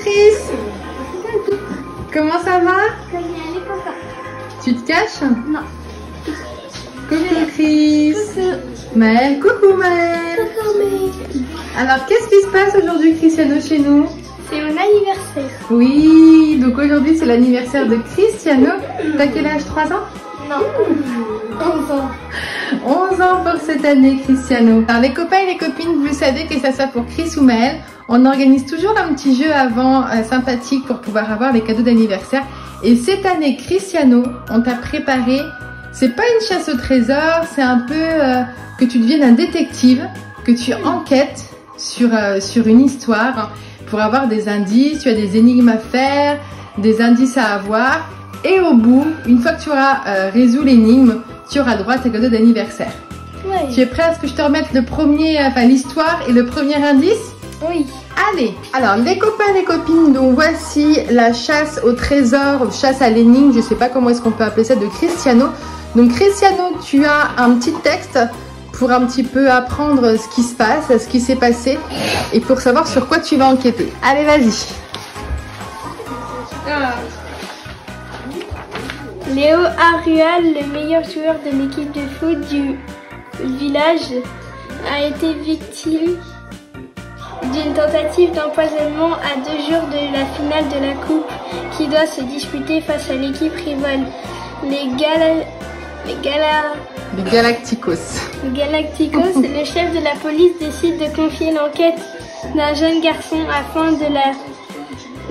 Chris. Comment ça va? Tu te caches? Non. Coucou Chris. Coucou. Maëlle, coucou Maëlle. Alors qu'est-ce qui se passe aujourd'hui Cristiano chez nous? C'est mon anniversaire. Oui, donc aujourd'hui c'est l'anniversaire de Cristiano. T'as quel âge? 3 ans? Non. 11 ans. 11 ans pour cette année Cristiano. Alors les copains et les copines, vous savez que ça soit pour Chris ou Maëlle, on organise toujours un petit jeu avant sympathique pour pouvoir avoir les cadeaux d'anniversaire. Et cette année Cristiano, on t'a préparé, c'est pas une chasse au trésor, c'est un peu que tu deviennes un détective, que tu enquêtes sur une histoire pour avoir des indices, tu as des énigmes à faire, des indices à avoir. Et au bout, une fois que tu auras résolu l'énigme, tu auras droit à tes cadeaux d'anniversaire. Ouais. Tu es prêt à ce que je te remette le premier, l'histoire et le premier indice? Oui. Allez, alors les copains et les copines, donc voici la chasse au trésor, chasse à l'énigme, je sais pas comment est-ce qu'on peut appeler ça, de Cristiano. Donc Cristiano, tu as un petit texte pour un petit peu apprendre ce qui se passe, ce qui s'est passé et pour savoir sur quoi tu vas enquêter. Allez, vas-y. Léo Arual, le meilleur joueur de l'équipe de foot du village, a été victime d'une tentative d'empoisonnement à 2 jours de la finale de la coupe qui doit se disputer face à l'équipe rivale, les Galacticos. Galacticos. Le chef de la police décide de confier l'enquête d'un jeune garçon afin que la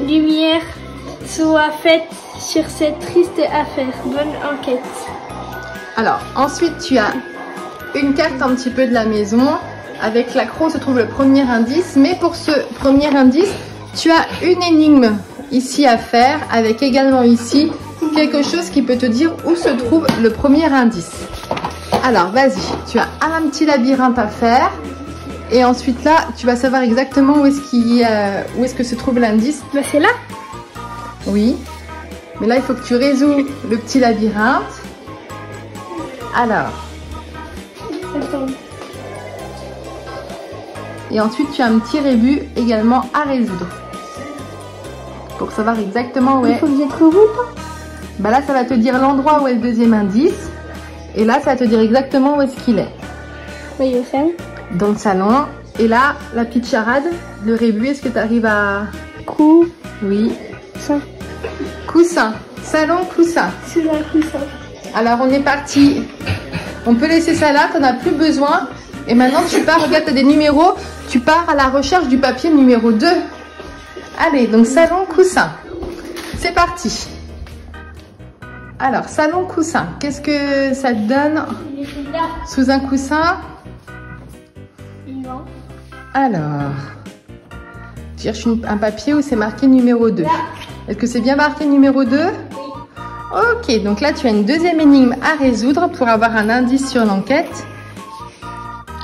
lumière soit faite sur cette triste affaire. Bonne enquête. Alors, ensuite, tu as une carte un petit peu de la maison. Avec l'accro se trouve le premier indice. Mais pour ce premier indice, tu as une énigme ici à faire. Avec également ici quelque chose qui peut te dire où se trouve le premier indice. Alors, vas-y. Tu as un petit labyrinthe à faire. Et ensuite là, tu vas savoir exactement où est-ce que se trouve l'indice. Bah c'est là. Oui. Mais là, il faut que tu résous le petit labyrinthe. Alors. Attends. Et ensuite, tu as un petit rébus également à résoudre. Pour savoir exactement où est. Il faut que je trouve ou pas? Bah là, ça va te dire l'endroit où est le deuxième indice. Et là, ça va te dire exactement où est-ce qu'il est. Oui, je sais. Dans le salon. Et là, la petite charade, le rébus, est-ce que tu arrives à... Coup. Oui. Ça. Coussin. Salon, coussin. Sous un coussin. Alors, on est parti. On peut laisser ça là, tu n'en as plus besoin. Et maintenant, tu pars, regarde, tu as des numéros. Tu pars à la recherche du papier numéro 2. Allez, donc salon, coussin. C'est parti. Alors, salon, coussin. Qu'est-ce que ça te donne sous un coussin? Non. Alors, tu cherches un papier où c'est marqué numéro 2. Est-ce que c'est bien marqué numéro 2? Oui. Ok, donc là, tu as une deuxième énigme à résoudre pour avoir un indice sur l'enquête.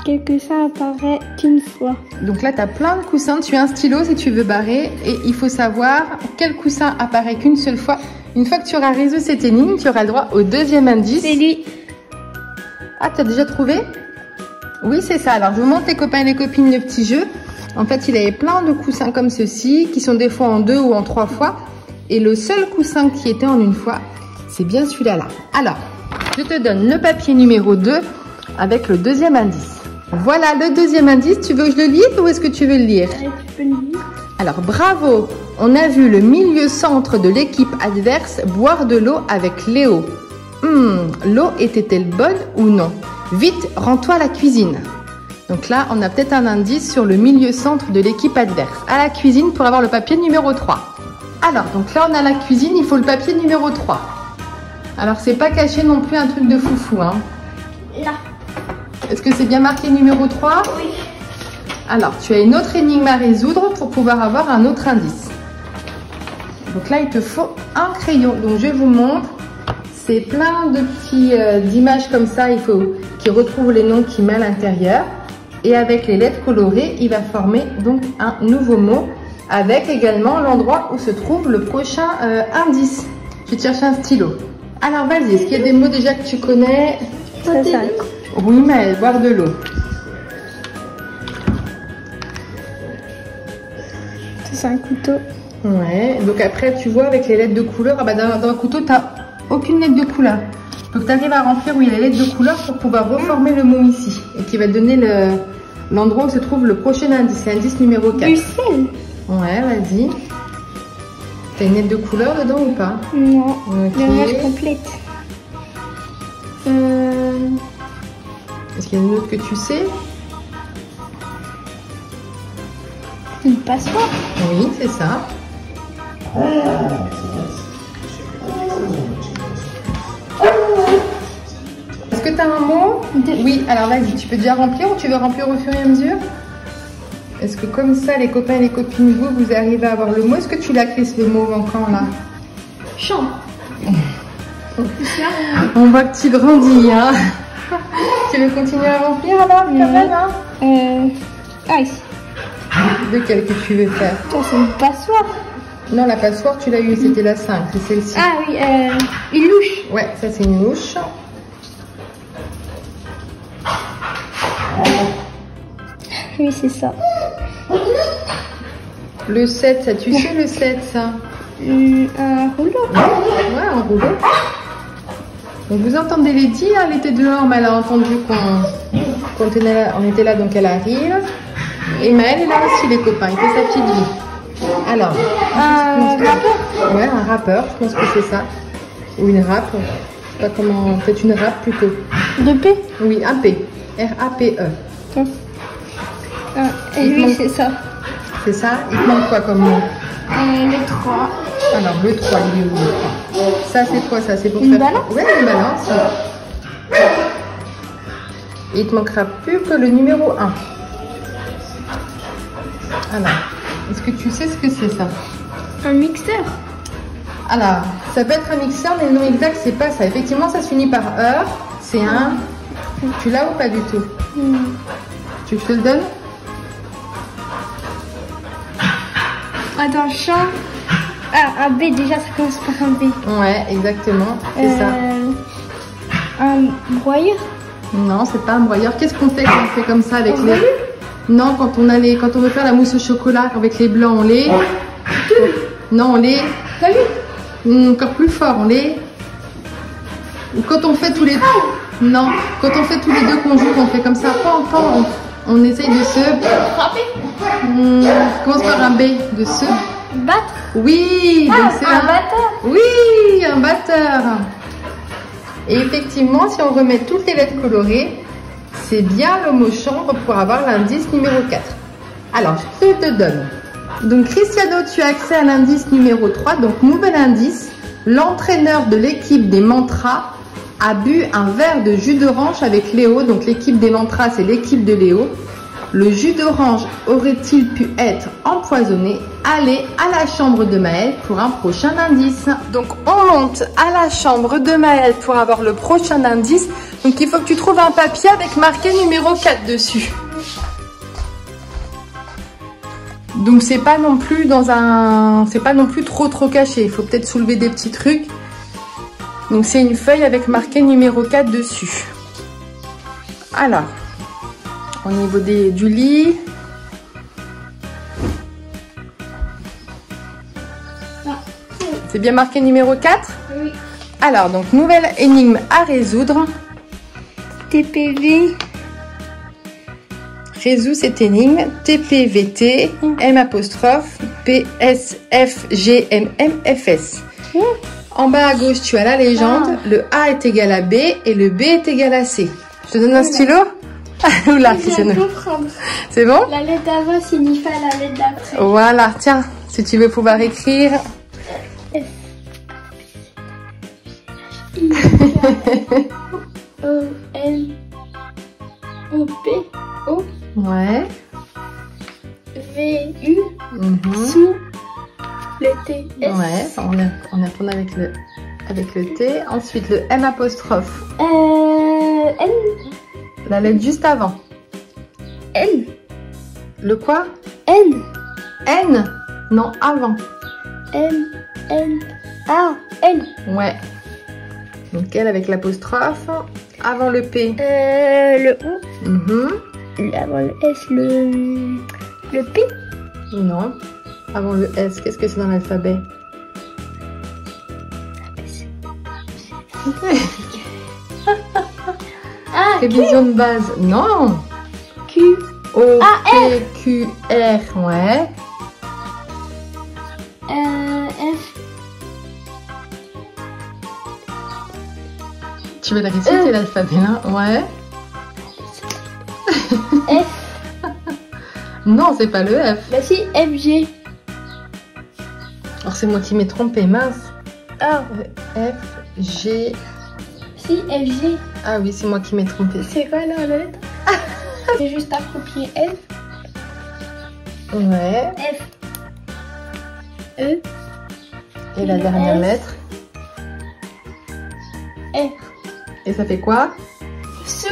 Quel coussin apparaît qu'une fois? Donc là, tu as plein de coussins. Tu as un stylo si tu veux barrer. Et il faut savoir quel coussin apparaît qu'une seule fois. Une fois que tu auras résolu cette énigme, tu auras le droit au deuxième indice. C'est lui. Ah, tu as déjà trouvé? Oui, c'est ça. Alors, je vous montre les copains et les copines le petit jeu. En fait, il avait plein de coussins comme ceci, qui sont des fois en 2 ou en 3 fois. Et le seul coussin qui était en une fois, c'est bien celui-là. Alors, je te donne le papier numéro 2 avec le deuxième indice. Voilà le deuxième indice. Tu veux que je le lise ou est-ce que tu veux le lire? Tu peux le lire. Alors, bravo. On a vu le milieu centre de l'équipe adverse boire de l'eau avec Léo. L'eau était-elle bonne ou non? Vite, rends-toi à la cuisine. Donc là, on a peut-être un indice sur le milieu centre de l'équipe adverse. À la cuisine pour avoir le papier numéro 3. Alors, donc là, on a la cuisine, il faut le papier numéro 3. Alors, c'est pas caché non plus un truc de foufou, hein. Là. Est-ce que c'est bien marqué numéro 3? Oui. Alors, tu as une autre énigme à résoudre pour pouvoir avoir un autre indice. Donc là, il te faut un crayon. Donc, je vous montre. C'est plein de petits d'images comme ça. Il faut qu'ils retrouvent les noms qu'il met à l'intérieur. Et avec les lettres colorées, il va former donc un nouveau mot avec également l'endroit où se trouve le prochain indice. Je vais te chercher un stylo. Alors, vas-y. Est-ce qu'il y a des mots déjà que tu connais? Ça. Oui, mais boire de l'eau. C'est un couteau. Ouais, donc après tu vois avec les lettres de couleur, ah bah dans le couteau tu n'as aucune lettre de couleur. Donc tu arrives à remplir les lettres de couleur pour pouvoir reformer le mot ici. Et qui va te donner l'endroit où se trouve le prochain indice, l'indice numéro 4. Bruxelles. Ouais, vas-y. T'as une lettre de couleur dedans ou pas? Non, ok. l'image complète. Est-ce qu'il y a une autre que tu sais? Une passoire. Oui, c'est ça. Est-ce que tu as un mot? Oui, alors vas-y, tu peux déjà remplir ou tu veux remplir au fur et à mesure? Est-ce que comme ça, les copains et les copines, vous arrivez à avoir le mot? Est-ce que tu l'as écrit ce mot manquant là? Champ. On voit que tu grandis, hein. Tu veux continuer à remplir alors quand même, hein? Ah, ici. De quel que tu veux faire? Ça, c'est une passoire. Non, la passoire, tu l'as eu, c'était la 5, c'est celle-ci. Ah oui, une louche. Ouais, ça c'est une louche. Oui, c'est ça. Le 7, ça, tu sais le 7, ça? Un rouleau. Ouais, un rouleau. Donc vous entendez Lady, hein, elle était dehors, mais elle a entendu qu'on était là, donc elle arrive. Et Maëlle est là aussi, les copains, il fait sa petite vie. Alors, Un rappeur. ouais, un rappeur, je pense que c'est ça. Ou une rap, je sais pas comment, peut-être une rap plutôt. De P. Oui, un P. R-A-P-E. Oui, c'est ça. C'est ça? Il te manque quoi comme mot? Le 3. Alors, le 3, il est où le 3? Ça, c'est quoi ça? C'est pour Une faire... balance? Ouais, une balance. Il te manquera plus que le numéro 1. Alors, est-ce que tu sais ce que c'est ça? Un mixeur. Alors, ça peut être un mixeur, mais le nom exact, c'est pas ça. Effectivement, ça se finit par heure. C'est un... Tu l'as ou pas du tout? Tu veux que je te le donne? Attends, champ. Ah, un B, déjà, ça commence par un B. Ouais, exactement. C'est ça. Un broyeur. Non, c'est pas un broyeur. Qu'est-ce qu'on fait quand on fait comme ça avec les... Non, quand on veut faire la mousse au chocolat avec les blancs, on les... Non, on les... Encore plus fort, on les... Quand on fait tous les... Non, quand on fait tous les deux qu'on joue, on fait comme ça, on essaye de se... Commence par un B, de se... Battre. Oui, donc c'est un batteur. Oui, un batteur. Et effectivement, si on remet toutes les lettres colorées, c'est bien le mot chambre pour avoir l'indice numéro 4. Alors, je te donne. Donc, Cristiano, tu as accès à l'indice numéro 3. Donc, nouvel indice. L'entraîneur de l'équipe des Mantras a bu un verre de jus d'orange avec Léo. Donc, l'équipe des Mantras, c'est l'équipe de Léo. Le jus d'orange aurait-il pu être empoisonné? Allez à la chambre de Maëlle pour un prochain indice. Donc on monte à la chambre de Maëlle pour avoir le prochain indice. Donc il faut que tu trouves un papier avec marqué numéro 4 dessus. Donc c'est pas non plus trop caché. Il faut peut-être soulever des petits trucs. Donc c'est une feuille avec marqué numéro 4 dessus. Alors, au niveau du lit. C'est bien marqué numéro 4? Oui. Alors, donc, nouvelle énigme à résoudre. TPV. Résous cette énigme. TPVT, M apostrophe, PSFGMMFS. En bas à gauche, tu as la légende. Le A est égal à B et le B est égal à C. Je te donne un stylo? Oula, c'est bon? La lettre d'avant signifie la lettre d'après. Voilà, tiens, si tu veux pouvoir écrire. O N O P O Ouais. V U sous le T S. Ouais, on est retourné avec le T. Ensuite le M apostrophe. N. La lettre juste avant. N. Le quoi? N. N. Non, avant. N. N. A. N. Ouais. Donc L avec l'apostrophe. Avant le P. Le O. Mhm. Avant le S, le P. Non. Avant le S, qu'est-ce que c'est dans l'alphabet? Ah, Révision de base. Non. Q. O, P, Q, R. Ouais. F. Tu veux la réciter l'alphabet là? Ouais. F. Non, c'est pas le F. Bah si, F, G. Alors c'est moi qui m'ai trompé, mince. Ah, F, G. si, F, G. Ah oui, c'est moi qui m'ai trompé. C'est quoi la lettre? C'est juste approprié. F. Ouais. F. E. Et la dernière lettre. F. Et ça fait quoi? Sous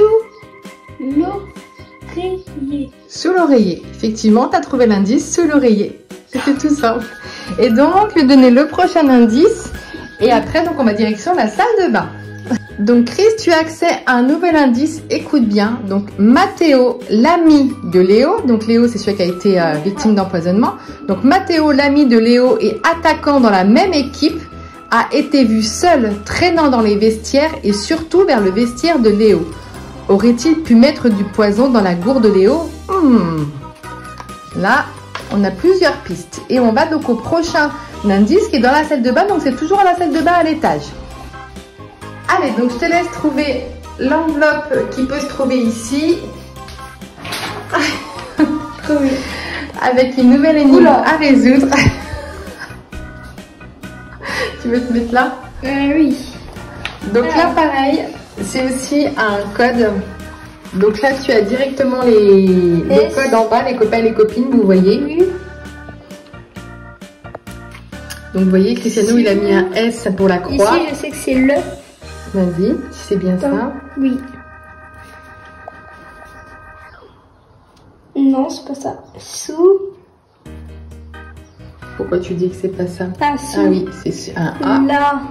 l'oreiller. Sous l'oreiller. Effectivement, tu as trouvé l'indice sous l'oreiller. C'était tout simple. Et donc, je vais donner le prochain indice. Et après, donc, on va direction la salle de bain. Donc, Chris, tu as accès à un nouvel indice. Écoute bien. Donc, Mathéo, l'ami de Léo. Donc, Léo, c'est celui qui a été victime d'empoisonnement. Donc, Mathéo, l'ami de Léo et attaquant dans la même équipe, a été vu seul traînant dans les vestiaires et surtout vers le vestiaire de Léo. Aurait-il pu mettre du poison dans la gourde de Léo? Là, on a plusieurs pistes. Et on va donc au prochain indice qui est dans la salle de bain. Donc, c'est toujours à la salle de bain à l'étage. Allez, donc je te laisse trouver l'enveloppe qui peut se trouver ici. Avec une nouvelle énigme à résoudre. Tu veux te mettre là? Oui. Donc là, pareil, c'est aussi un code. Donc là, tu as directement le code en bas, les copains et les copines, vous voyez. Oui. Donc vous voyez, Cristiano, il a mis un S pour la croix. Ici, je sais que c'est le. Vas-y, c'est bien ça. Oui. Non, c'est pas ça. Sous. Pourquoi tu dis que c'est pas ça? Ah, sous. Ah oui, c'est un A. Là.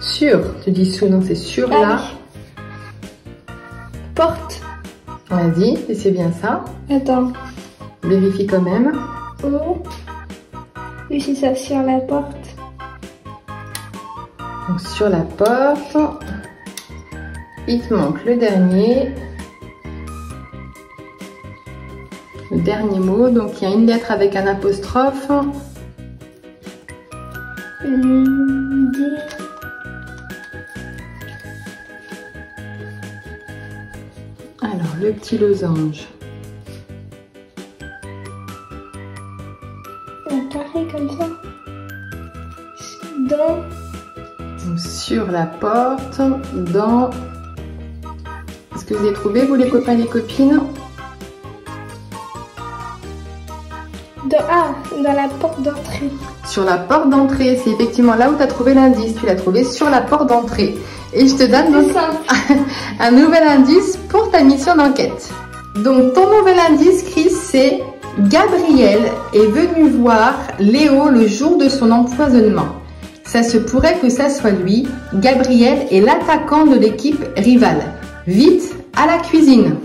Sur, tu dis sous, non, c'est sur Ah, là. oui. Porte. Vas-y, et c'est bien ça. Attends. Vérifie quand même. O. Oui, c'est ça, sur la porte. Donc sur la porte, il te manque le dernier. Le dernier mot, donc il y a une lettre avec un apostrophe. D. Alors, le petit losange. Un carré comme ça. Dans. Donc, sur la porte, dans... Est-ce que vous avez trouvé, vous les copains et les copines? Dans la porte d'entrée. Sur la porte d'entrée, c'est effectivement là où tu as trouvé l'indice. Tu l'as trouvé sur la porte d'entrée. Et je te donne donc un nouvel indice pour ta mission d'enquête. Donc ton nouvel indice, Chris, c'est Gabriel est venu voir Léo le jour de son empoisonnement. Ça se pourrait que ça soit lui. Gabriel est l'attaquant de l'équipe rivale. Vite, à la cuisine.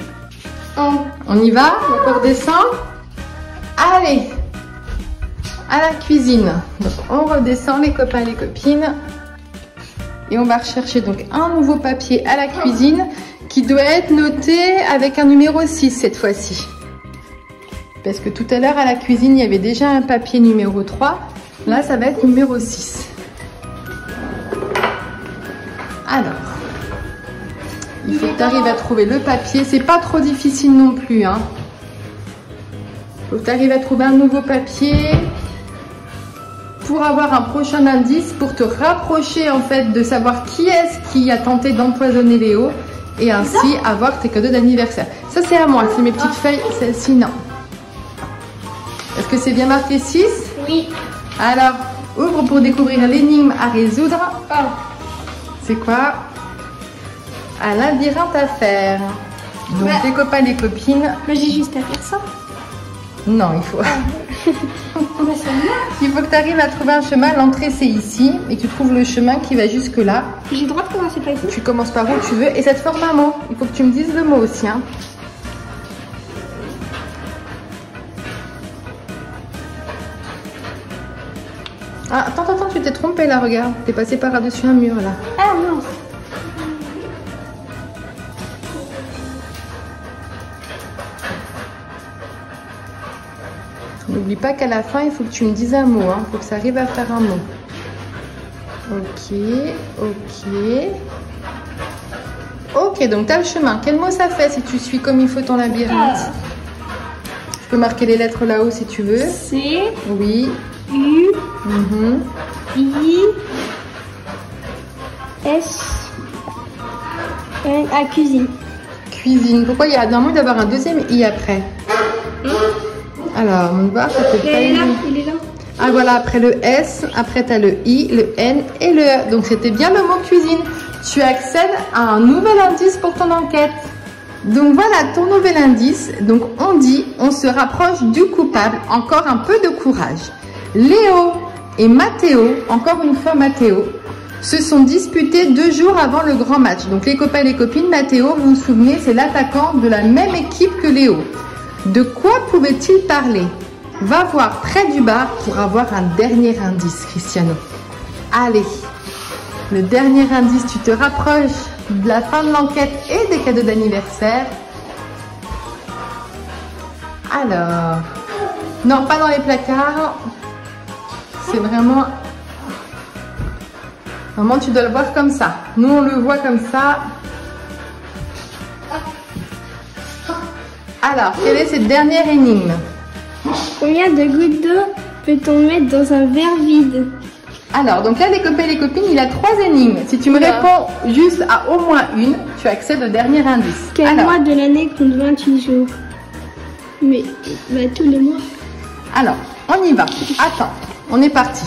On y va? On redescend? Allez, à la cuisine. Donc, on redescend les copains et les copines. Et on va rechercher donc un nouveau papier à la cuisine qui doit être noté avec un numéro 6 cette fois-ci. Parce que tout à l'heure à la cuisine, il y avait déjà un papier numéro 3. Là, ça va être numéro 6. Alors, il faut que tu arrives à trouver le papier. C'est pas trop difficile non plus, hein. Faut que tu arrives à trouver un nouveau papier pour avoir un prochain indice, pour te rapprocher en fait de savoir qui est-ce qui a tenté d'empoisonner Léo et ainsi avoir tes cadeaux d'anniversaire. Ça c'est à moi, c'est mes petites feuilles, celle-ci non. Est-ce que c'est bien marqué 6? Oui. Alors, ouvre pour découvrir l'énigme à résoudre. C'est quoi? Un labyrinthe à faire. Donc les copains et les copines. Moi j'ai juste à faire ça. Non, il faut... il faut que tu arrives à trouver un chemin. L'entrée, c'est ici. Et tu trouves le chemin qui va jusque là. J'ai le droit de commencer par ici. Tu commences par où tu veux. Et ça te forme un mot. Il faut que tu me dises le mot aussi. Hein. Ah, attends, tu t'es trompé là, regarde. T'es passé par-dessus un mur là. Ah mince. N'oublie pas qu'à la fin, il faut que tu me dises un mot. Il faut que ça arrive à faire un mot. Ok. Ok, donc tu as le chemin. Quel mot ça fait si tu suis comme il faut ton labyrinthe? Je peux marquer les lettres là-haut si tu veux. C. Oui. U. I. S. N. A. Cuisine. Cuisine. Pourquoi il y a normalement d'avoir un deuxième I après? Alors, on va voir, ça peut pas Il est là. Ah voilà, après le S, après tu as le I, le N et le E. Donc c'était bien le mot cuisine. Tu accèdes à un nouvel indice pour ton enquête. Donc voilà ton nouvel indice. Donc on dit, on se rapproche du coupable. Encore un peu de courage. Léo et Mathéo, encore une fois Mathéo, se sont disputés 2 jours avant le grand match. Donc les copains et les copines, Mathéo, vous vous souvenez, c'est l'attaquant de la même équipe que Léo. De quoi pouvait-il parler? Va voir près du bar pour avoir un dernier indice, Cristiano. Allez, le dernier indice, tu te rapproches de la fin de l'enquête et des cadeaux d'anniversaire. Alors, non, pas dans les placards. C'est vraiment... Vraiment, tu dois le voir comme ça. Nous, on le voit comme ça. Alors, quelle est cette dernière énigme? Combien de gouttes d'eau peut-on mettre dans un verre vide? Alors, donc là, les copains et les copines, il a 3 énigmes. Si tu me réponds juste à au moins une, tu accèdes au dernier indice. Quel mois de l'année compte 28 jours? Mais tous les mois. Alors, on y va. Attends, on est parti.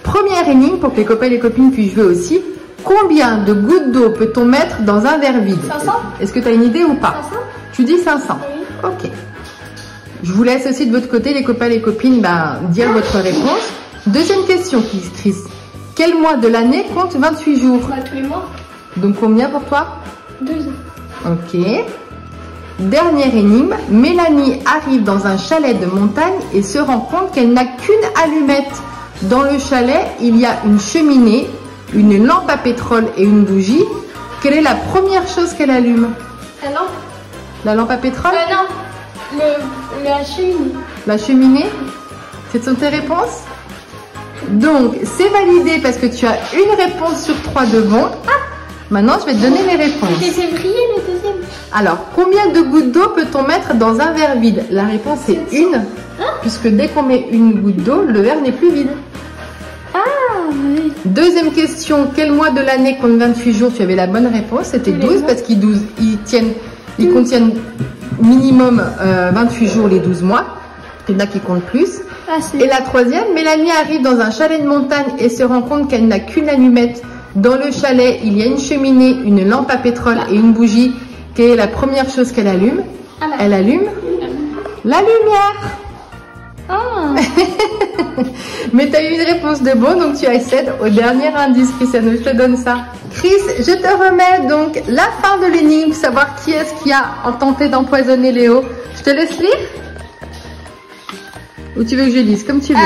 Première énigme pour que les copains et les copines puissent jouer aussi. Combien de gouttes d'eau peut-on mettre dans un verre vide? 500. Est-ce que tu as une idée ou pas? 500. Tu dis 500. Oui. Ok. Je vous laisse aussi de votre côté, les copains et les copines, dire votre réponse. Deuxième question, Chris. Quel mois de l'année compte 28 jours? Tous les mois. Donc combien pour toi? 2 ans. Ok. Dernière énigme. Mélanie arrive dans un chalet de montagne et se rend compte qu'elle n'a qu'une allumette. Dans le chalet, il y a une cheminée, une lampe à pétrole et une bougie. Quelle est la première chose qu'elle allume? La lampe. La lampe à pétrole? Non. La cheminée. La cheminée? Ce sont tes réponses? Donc, c'est validé parce que tu as une réponse sur 3 de bon. Maintenant, je vais te donner les réponses. J'ai fait briller le deuxième. Alors, combien de gouttes d'eau peut-on mettre dans un verre vide? La réponse est une, puisque dès qu'on met une goutte d'eau, le verre n'est plus vide. Ah, oui. Deuxième question, quel mois de l'année compte 28 jours? Tu avais la bonne réponse, c'était 12 parce qu'ils contiennent minimum 28 jours les 12 mois. Il y en a qui comptent plus. Et la troisième, Mélanie arrive dans un chalet de montagne et se rend compte qu'elle n'a qu'une allumette. Dans le chalet, il y a une cheminée, une lampe à pétrole et une bougie. Quelle est la première chose qu'elle allume? Elle allume la lumière. Ah. Mais tu as eu une réponse de bon, donc tu accèdes au dernier indice, Cristiano. Je te donne ça. Chris, je te remets donc la fin de l'énigme, savoir qui est-ce qui a tenté d'empoisonner Léo. Je te laisse lire? Ou tu veux que je lise? Comme tu veux.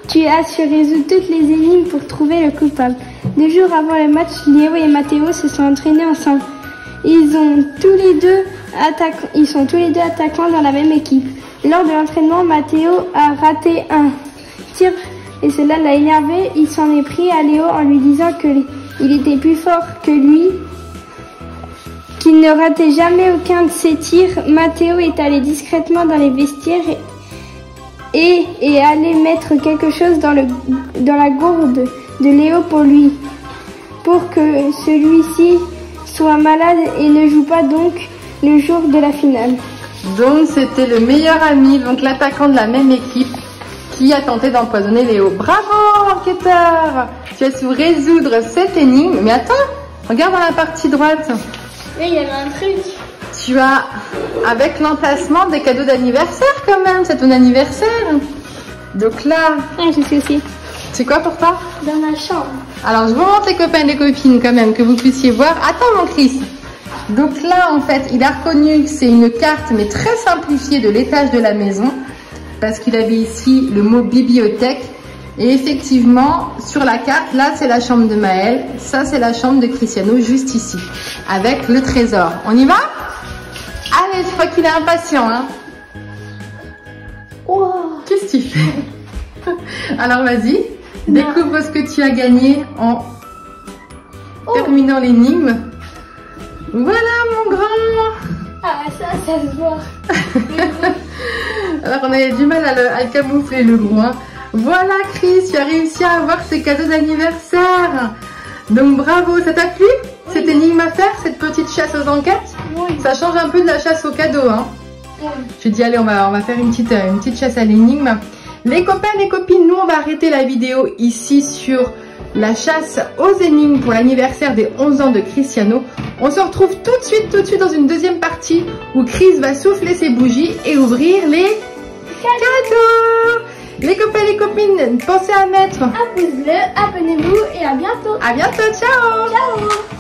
Tu as su résoudre toutes les énigmes pour trouver le coupable. 2 jours avant le match, Léo et Mathéo se sont entraînés ensemble. Ils sont tous les deux attaquants dans la même équipe. Lors de l'entraînement, Mathéo a raté un tir et cela l'a énervé. Il s'en est pris à Léo en lui disant qu'il était plus fort que lui, qu'il ne ratait jamais aucun de ses tirs. Mathéo est allé discrètement dans les vestiaires et est allé mettre quelque chose dans la gourde de Léo pour que celui-ci soit malade et ne joue pas donc le jour de la finale. Donc c'était le meilleur ami, donc l'attaquant de la même équipe qui a tenté d'empoisonner Léo. Bravo enquêteur! Tu as su résoudre cette énigme. Mais attends, regarde dans la partie droite. Oui, il y avait un truc. Tu as, avec l'emplacement des cadeaux d'anniversaire quand même, c'est ton anniversaire. Donc là... Ah, je sais aussi. C'est quoi pour toi? Dans ma chambre. Alors je vous montre les copains et les copines quand même, que vous puissiez voir. Attends mon Chris. Donc là en fait, il a reconnu que c'est une carte mais très simplifiée de l'étage de la maison. parce qu'il avait ici le mot bibliothèque. Et effectivement, sur la carte, là c'est la chambre de Maël, ça c'est la chambre de Cristiano, juste ici, avec le trésor. On y va? Allez, je crois qu'il est impatient, hein. Wow. Qu'est-ce que tu fais? Alors vas-y, découvre ce que tu as gagné en terminant l'énigme. Voilà mon grand. Ah ça se voit. Alors on avait du mal à le camoufler le gros, hein. Voilà Chris, tu as réussi à avoir ces cadeaux d'anniversaire. Donc bravo, ça t'a plu cette énigme à faire, cette petite chasse aux enquêtes? Oui. Ça change un peu de la chasse aux cadeaux, hein. Oui. Je dis allez, on va faire une petite chasse à l'énigme. Les copains, les copines, nous on va arrêter la vidéo ici sur la chasse aux énigmes pour l'anniversaire des 11 ans de Cristiano. On se retrouve tout de suite dans une deuxième partie où Chris va souffler ses bougies et ouvrir les cadeaux. Les copains, les copines, pensez à mettre un pouce bleu, abonnez-vous et à bientôt. À bientôt, ciao. Ciao.